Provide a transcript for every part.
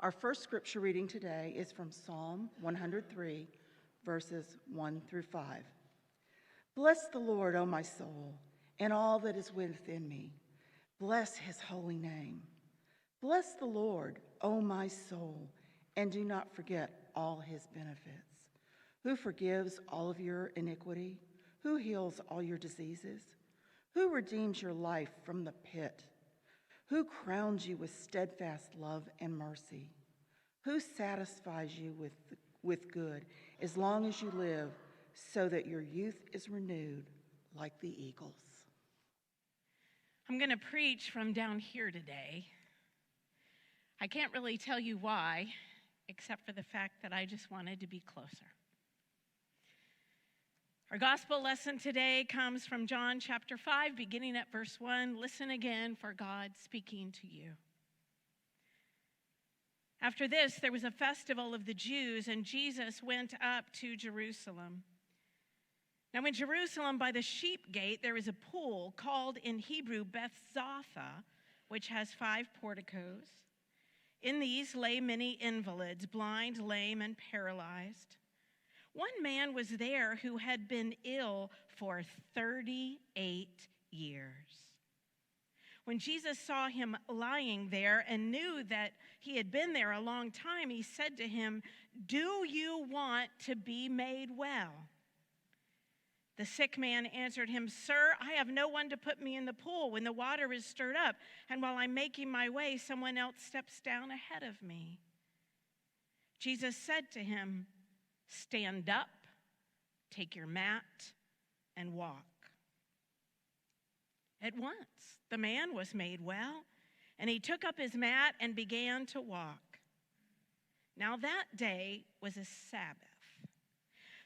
Our first scripture reading today is from Psalm 103, verses 1 through 5. Bless the Lord, O my soul, and all that is within me. Bless his holy name. Bless the Lord, O my soul, and do not forget all his benefits. Who forgives all of your iniquity? Who heals all your diseases? Who redeems your life from the pit? Who crowns you with steadfast love and mercy? Who satisfies you with good as long as you live, so that your youth is renewed like the eagles? I'm going to preach from down here today. I can't really tell you why, except for the fact that I just wanted to be closer. Our gospel lesson today comes from John chapter 5, beginning at verse 1. Listen again for God speaking to you. After this, there was a festival of the Jews, and Jesus went up to Jerusalem. Now in Jerusalem by the sheep gate, there is a pool called in Hebrew Bethzatha, which has 5 porticos. In these lay many invalids, blind, lame, and paralyzed. One man was there who had been ill for 38 years. When Jesus saw him lying there and knew that he had been there a long time, he said to him, "Do you want to be made well?" The sick man answered him, "Sir, I have no one to put me in the pool when the water is stirred up, and while I'm making my way, someone else steps down ahead of me." Jesus said to him, "Stand up, take your mat, and walk." At once, the man was made well, and he took up his mat and began to walk. Now that day was a Sabbath.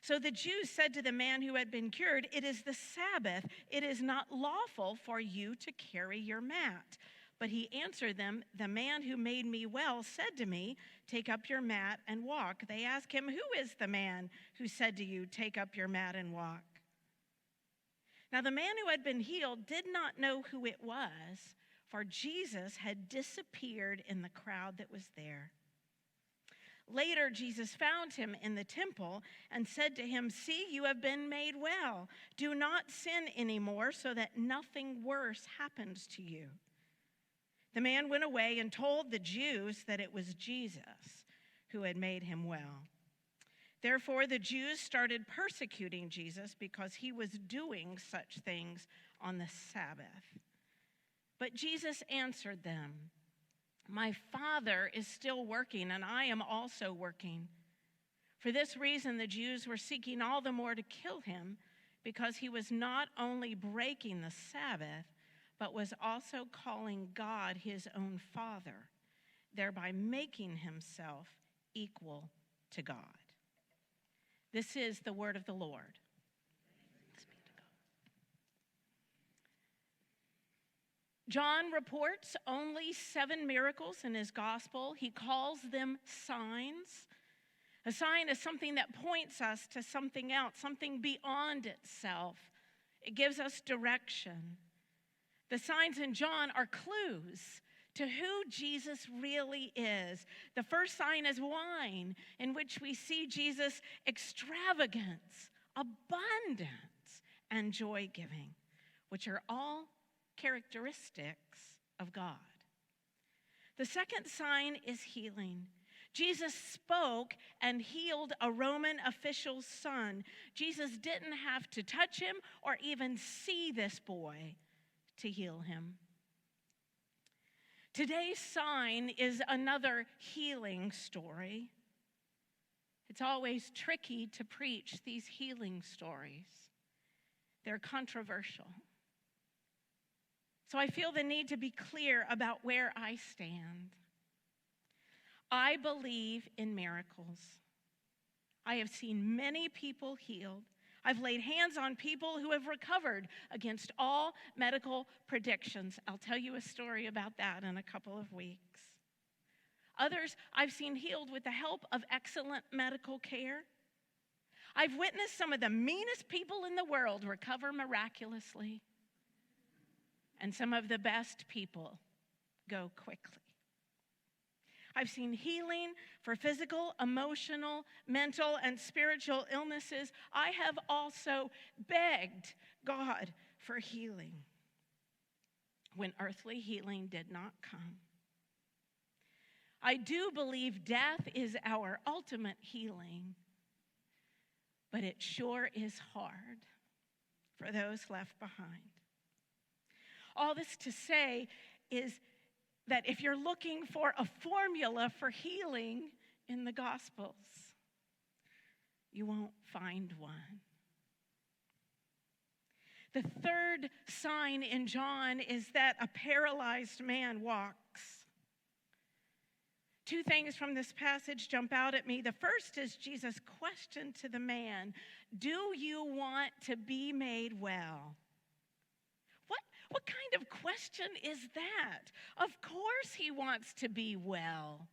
So the Jews said to the man who had been cured, "It is the Sabbath. It is not lawful for you to carry your mat." But he answered them, "The man who made me well said to me, 'Take up your mat and walk.'" They asked him, "Who is the man who said to you, 'Take up your mat and walk'?" Now the man who had been healed did not know who it was, for Jesus had disappeared in the crowd that was there. Later, Jesus found him in the temple and said to him, "See, you have been made well. Do not sin anymore, so that nothing worse happens to you." The man went away and told the Jews that it was Jesus who had made him well. Therefore, the Jews started persecuting Jesus because he was doing such things on the Sabbath. But Jesus answered them, "My Father is still working, and I am also working." For this reason, the Jews were seeking all the more to kill him, because he was not only breaking the Sabbath, but was also calling God his own Father, thereby making himself equal to God. This is the word of the Lord. Thanks be to God. John reports only 7 miracles in his gospel. He calls them signs. A sign is something that points us to something else, something beyond itself. It gives us direction. The signs in John are clues to who Jesus really is. The first sign is wine, in which we see Jesus' extravagance, abundance, and joy-giving, which are all characteristics of God. The second sign is healing. Jesus spoke and healed a Roman official's son. Jesus didn't have to touch him or even see this boy to heal him. Today's sign is another healing story. It's always tricky to preach these healing stories. They're controversial. So I feel the need to be clear about where I stand. I believe in miracles. I have seen many people healed. I've laid hands on people who have recovered against all medical predictions. I'll tell you a story about that in a couple of weeks. Others I've seen healed with the help of excellent medical care. I've witnessed some of the meanest people in the world recover miraculously, and some of the best people go quickly. I've seen healing for physical, emotional, mental, and spiritual illnesses. I have also begged God for healing when earthly healing did not come. I do believe death is our ultimate healing, but it sure is hard for those left behind. All this to say is that if you're looking for a formula for healing in the Gospels, you won't find one. The third sign in John is that a paralyzed man walks. Two things from this passage jump out at me. The first is Jesus' question to the man, "Do you want to be made well?" What kind of question is that? Of course he wants to be well,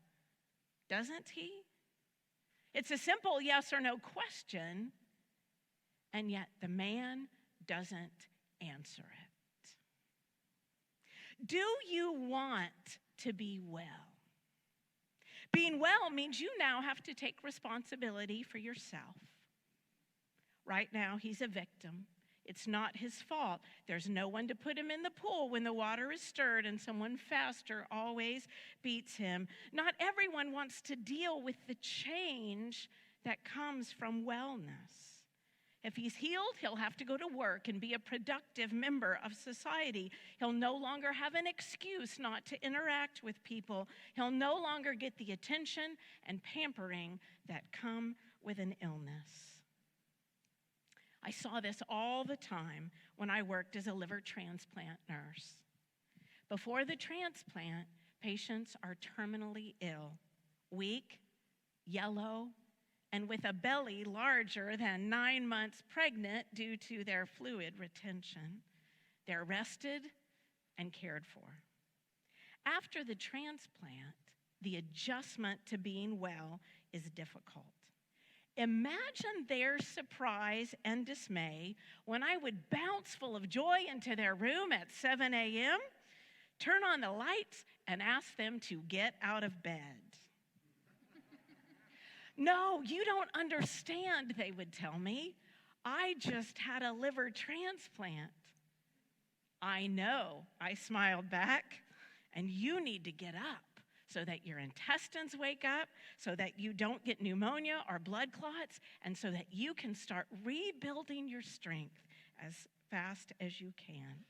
doesn't he? It's a simple yes or no question, and yet the man doesn't answer it. Do you want to be well? Being well means you now have to take responsibility for yourself. Right now, he's a victim. It's not his fault. There's no one to put him in the pool when the water is stirred, and someone faster always beats him. Not everyone wants to deal with the change that comes from wellness. If he's healed, he'll have to go to work and be a productive member of society. He'll no longer have an excuse not to interact with people. He'll no longer get the attention and pampering that come with an illness. I saw this all the time when I worked as a liver transplant nurse. Before the transplant, patients are terminally ill, weak, yellow, and with a belly larger than 9 months pregnant due to their fluid retention. They're rested and cared for. After the transplant, the adjustment to being well is difficult. Imagine their surprise and dismay when I would bounce full of joy into their room at 7 a.m., turn on the lights, and ask them to get out of bed. "No, you don't understand," they would tell me. "I just had a liver transplant." "I know," I smiled back, "and you need to get up so that your intestines wake up, so that you don't get pneumonia or blood clots, and so that you can start rebuilding your strength as fast as you can."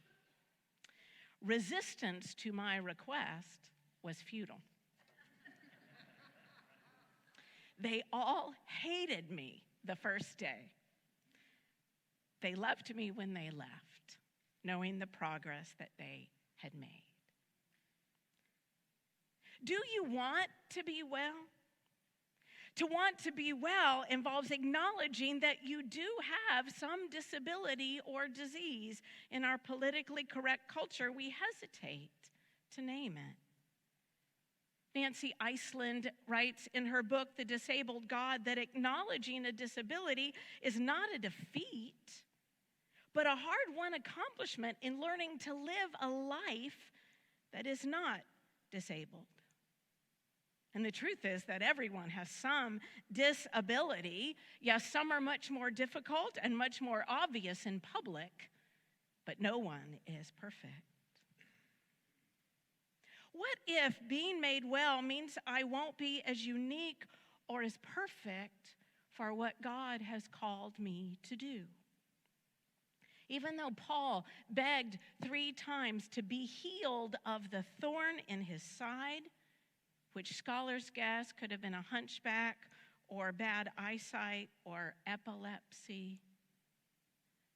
Resistance to my request was futile. They all hated me the first day. They loved me when they left, knowing the progress that they had made. Do you want to be well? To want to be well involves acknowledging that you do have some disability or disease. In our politically correct culture, we hesitate to name it. Nancy Iceland writes in her book, The Disabled God, that acknowledging a disability is not a defeat, but a hard-won accomplishment in learning to live a life that is not disabled. And the truth is that everyone has some disability. Yes, some are much more difficult and much more obvious in public, but no one is perfect. What if being made well means I won't be as unique or as perfect for what God has called me to do? Even though Paul begged 3 times to be healed of the thorn in his side, which scholars guess could have been a hunchback or bad eyesight or epilepsy,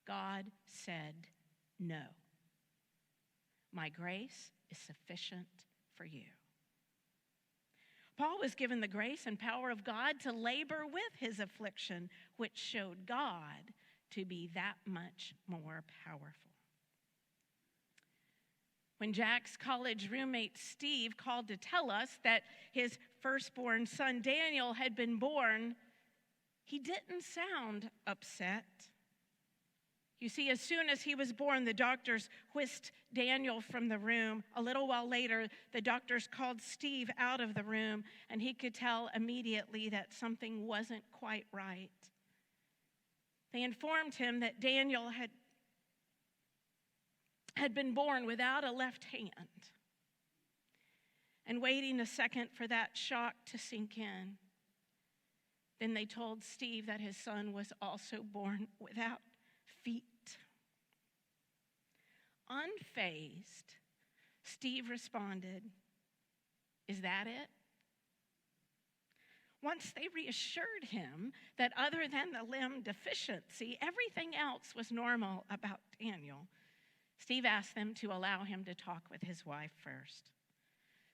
God said, "No. My grace is sufficient for you." Paul was given the grace and power of God to labor with his affliction, which showed God to be that much more powerful. When Jack's college roommate Steve called to tell us that his firstborn son Daniel had been born, he didn't sound upset. You see, as soon as he was born, the doctors whisked Daniel from the room. A little while later, the doctors called Steve out of the room, and he could tell immediately that something wasn't quite right. They informed him that Daniel had been born without a left hand. And waiting a second for that shock to sink in, then they told Steve that his son was also born without feet. Unfazed, Steve responded, "Is that it?" Once they reassured him that other than the limb deficiency, everything else was normal about Daniel, Steve asked them to allow him to talk with his wife first.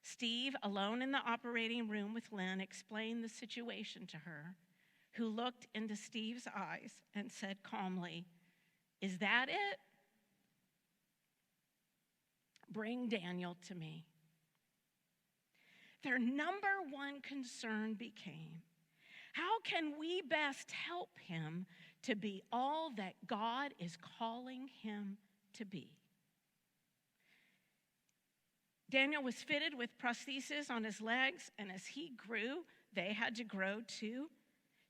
Steve, alone in the operating room with Lynn, explained the situation to her, who looked into Steve's eyes and said calmly, "Is that it? Bring Daniel to me." Their number one concern became, how can we best help him to be all that God is calling him to be? Daniel was fitted with prostheses on his legs, and as he grew, they had to grow too.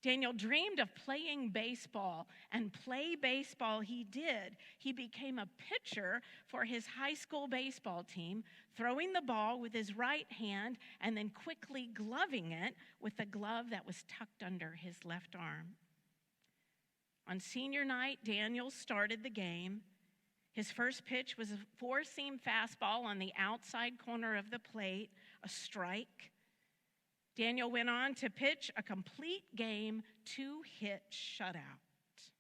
Daniel dreamed of playing baseball, and play baseball he did. He became a pitcher for his high school baseball team, throwing the ball with his right hand and then quickly gloving it with the glove that was tucked under his left arm. On senior night, Daniel started the game. His first pitch was a four-seam fastball on the outside corner of the plate, a strike. Daniel went on to pitch a complete game, 2-hit shutout.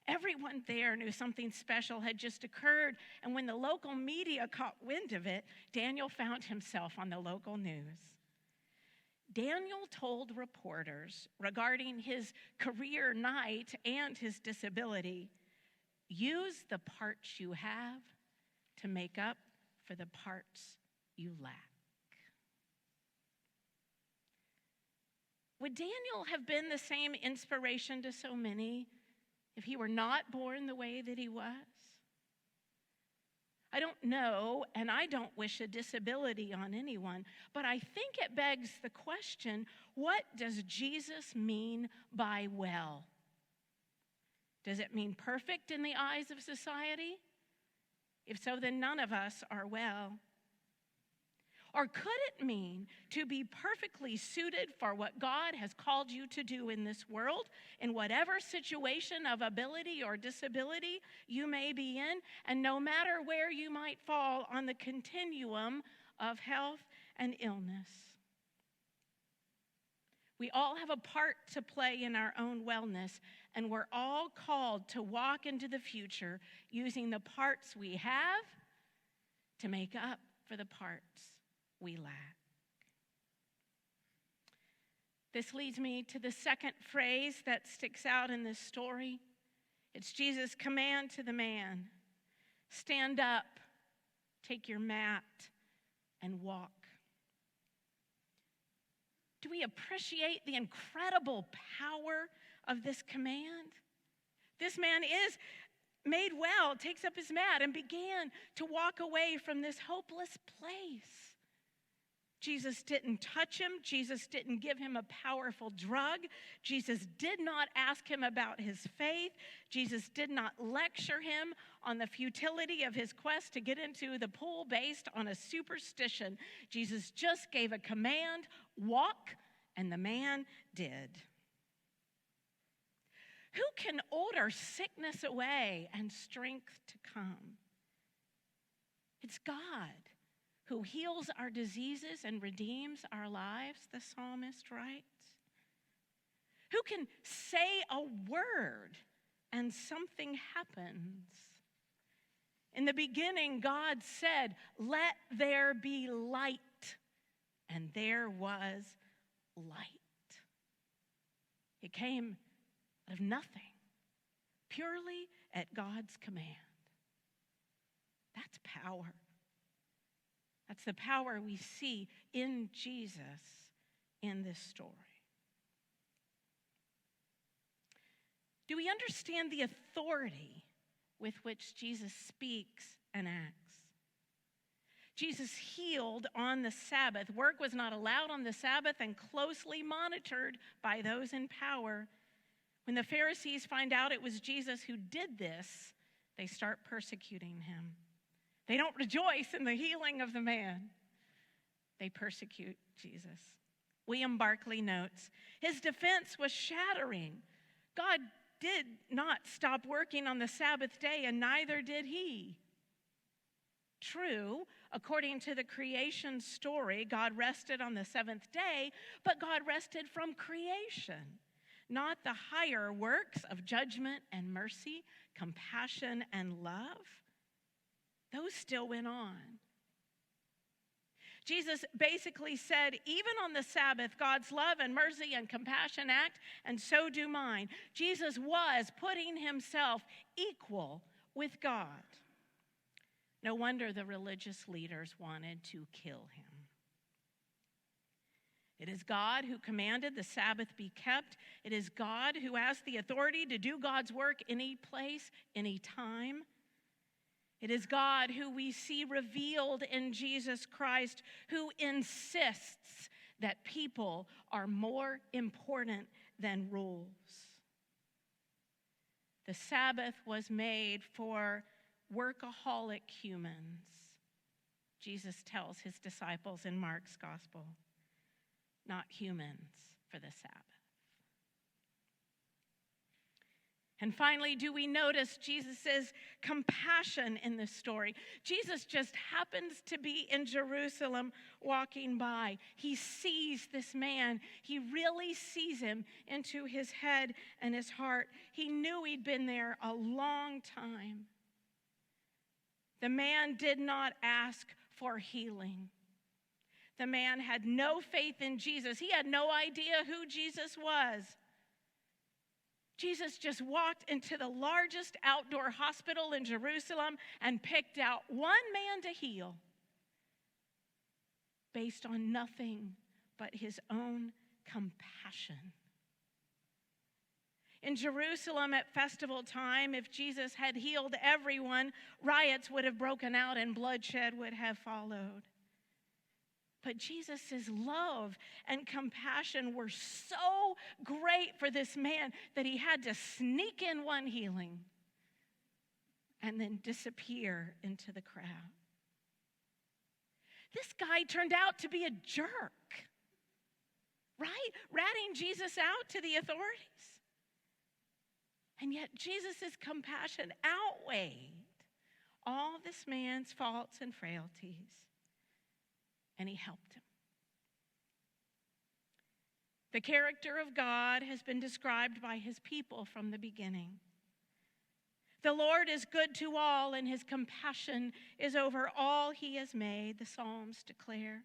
Everyone there knew something special had just occurred, and when the local media caught wind of it, Daniel found himself on the local news. Daniel told reporters regarding his career night and his disability, "Use the parts you have to make up for the parts you lack." Would Daniel have been the same inspiration to so many if he were not born the way that he was? I don't know, and I don't wish a disability on anyone, but I think it begs the question, what does Jesus mean by well? Does it mean perfect in the eyes of society? If so, then none of us are well. Or could it mean to be perfectly suited for what God has called you to do in this world, in whatever situation of ability or disability you may be in, and no matter where you might fall on the continuum of health and illness? We all have a part to play in our own wellness, and we're all called to walk into the future using the parts we have to make up for the parts we lack. This leads me to the second phrase that sticks out in this story. It's Jesus' command to the man, "Stand up, take your mat, and walk." Do we appreciate the incredible power of this command? This man is made well, takes up his mat, and began to walk away from this hopeless place. Jesus didn't touch him. Jesus didn't give him a powerful drug. Jesus did not ask him about his faith. Jesus did not lecture him on the futility of his quest to get into the pool based on a superstition. Jesus just gave a command, walk, and the man did. Who can order sickness away and strength to come? It's God who heals our diseases and redeems our lives, the psalmist writes. Who can say a word and something happens? In the beginning, God said, "Let there be light," and there was light. It came out of nothing, purely at God's command. That's power. That's the power we see in Jesus in this story. Do we understand the authority with which Jesus speaks and acts? Jesus healed on the Sabbath. Work was not allowed on the Sabbath and closely monitored by those in power. When the Pharisees find out it was Jesus who did this, they start persecuting him. They don't rejoice in the healing of the man. They persecute Jesus. William Barclay notes, his defense was shattering. God did not stop working on the Sabbath day, and neither did he. True, according to the creation story, God rested on the seventh day, but God rested from creation, not the higher works of judgment and mercy, compassion and love. Those still went on. Jesus basically said, even on the Sabbath, God's love and mercy and compassion act, and so do mine. Jesus was putting himself equal with God. No wonder the religious leaders wanted to kill him. It is God who commanded the Sabbath be kept. It is God who has the authority to do God's work any place, any time. It is God who we see revealed in Jesus Christ, who insists that people are more important than rules. The Sabbath was made for workaholic humans, Jesus tells his disciples in Mark's gospel, not humans for the Sabbath. And finally, do we notice Jesus' compassion in this story? Jesus just happens to be in Jerusalem walking by. He sees this man. He really sees him into his head and his heart. He knew he'd been there a long time. The man did not ask for healing. The man had no faith in Jesus. He had no idea who Jesus was. Jesus just walked into the largest outdoor hospital in Jerusalem and picked out one man to heal based on nothing but his own compassion. In Jerusalem at festival time, if Jesus had healed everyone, riots would have broken out and bloodshed would have followed. But Jesus' love and compassion were so great for this man that he had to sneak in one healing and then disappear into the crowd. This guy turned out to be a jerk, right? Ratting Jesus out to the authorities. And yet Jesus' compassion outweighed all this man's faults and frailties, and he helped him. The character of God has been described by his people from the beginning. The Lord is good to all, and his compassion is over all he has made, the Psalms declare.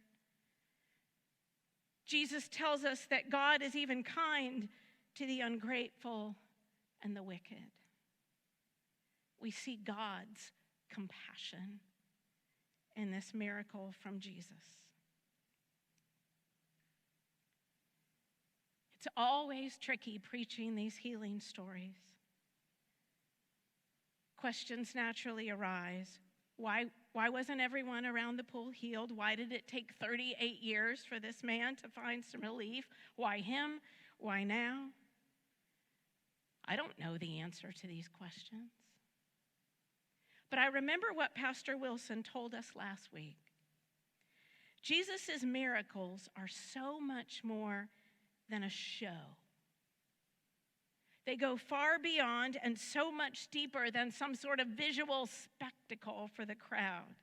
Jesus tells us that God is even kind to the ungrateful and the wicked. We see God's compassion in this miracle from Jesus. It's always tricky preaching these healing stories. Questions naturally arise. Why wasn't everyone around the pool healed? Why did it take 38 years for this man to find some relief? Why him? Why now? I don't know the answer to these questions. But I remember what Pastor Wilson told us last week. Jesus' miracles are so much more than a show. They go far beyond and so much deeper than some sort of visual spectacle for the crowd.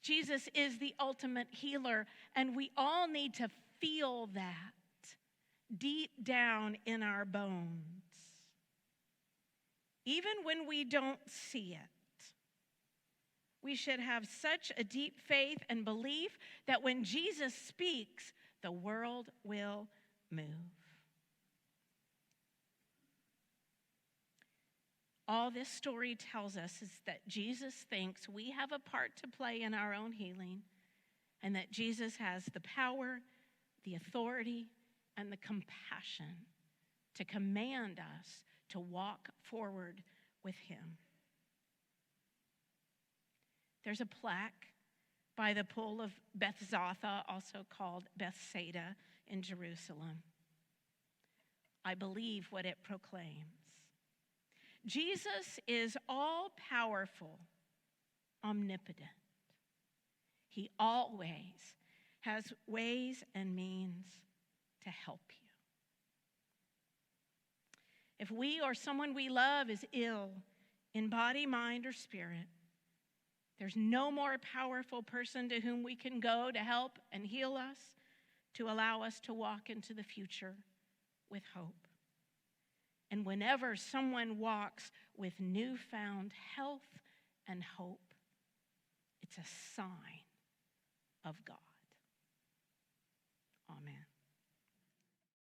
Jesus is the ultimate healer, and we all need to feel that deep down in our bones. Even when we don't see it, we should have such a deep faith and belief that when Jesus speaks, the world will move. All this story tells us is that Jesus thinks we have a part to play in our own healing, and that Jesus has the power, the authority, and the compassion to command us to walk forward with him. There's a plaque by the pool of Bethzatha, also called Bethsaida, in Jerusalem. I believe what it proclaims. Jesus is all-powerful, omnipotent. He always has ways and means to help you. If we or someone we love is ill in body, mind, or spirit, there's no more powerful person to whom we can go to help and heal us, to allow us to walk into the future with hope. And whenever someone walks with newfound health and hope, it's a sign of God. Amen.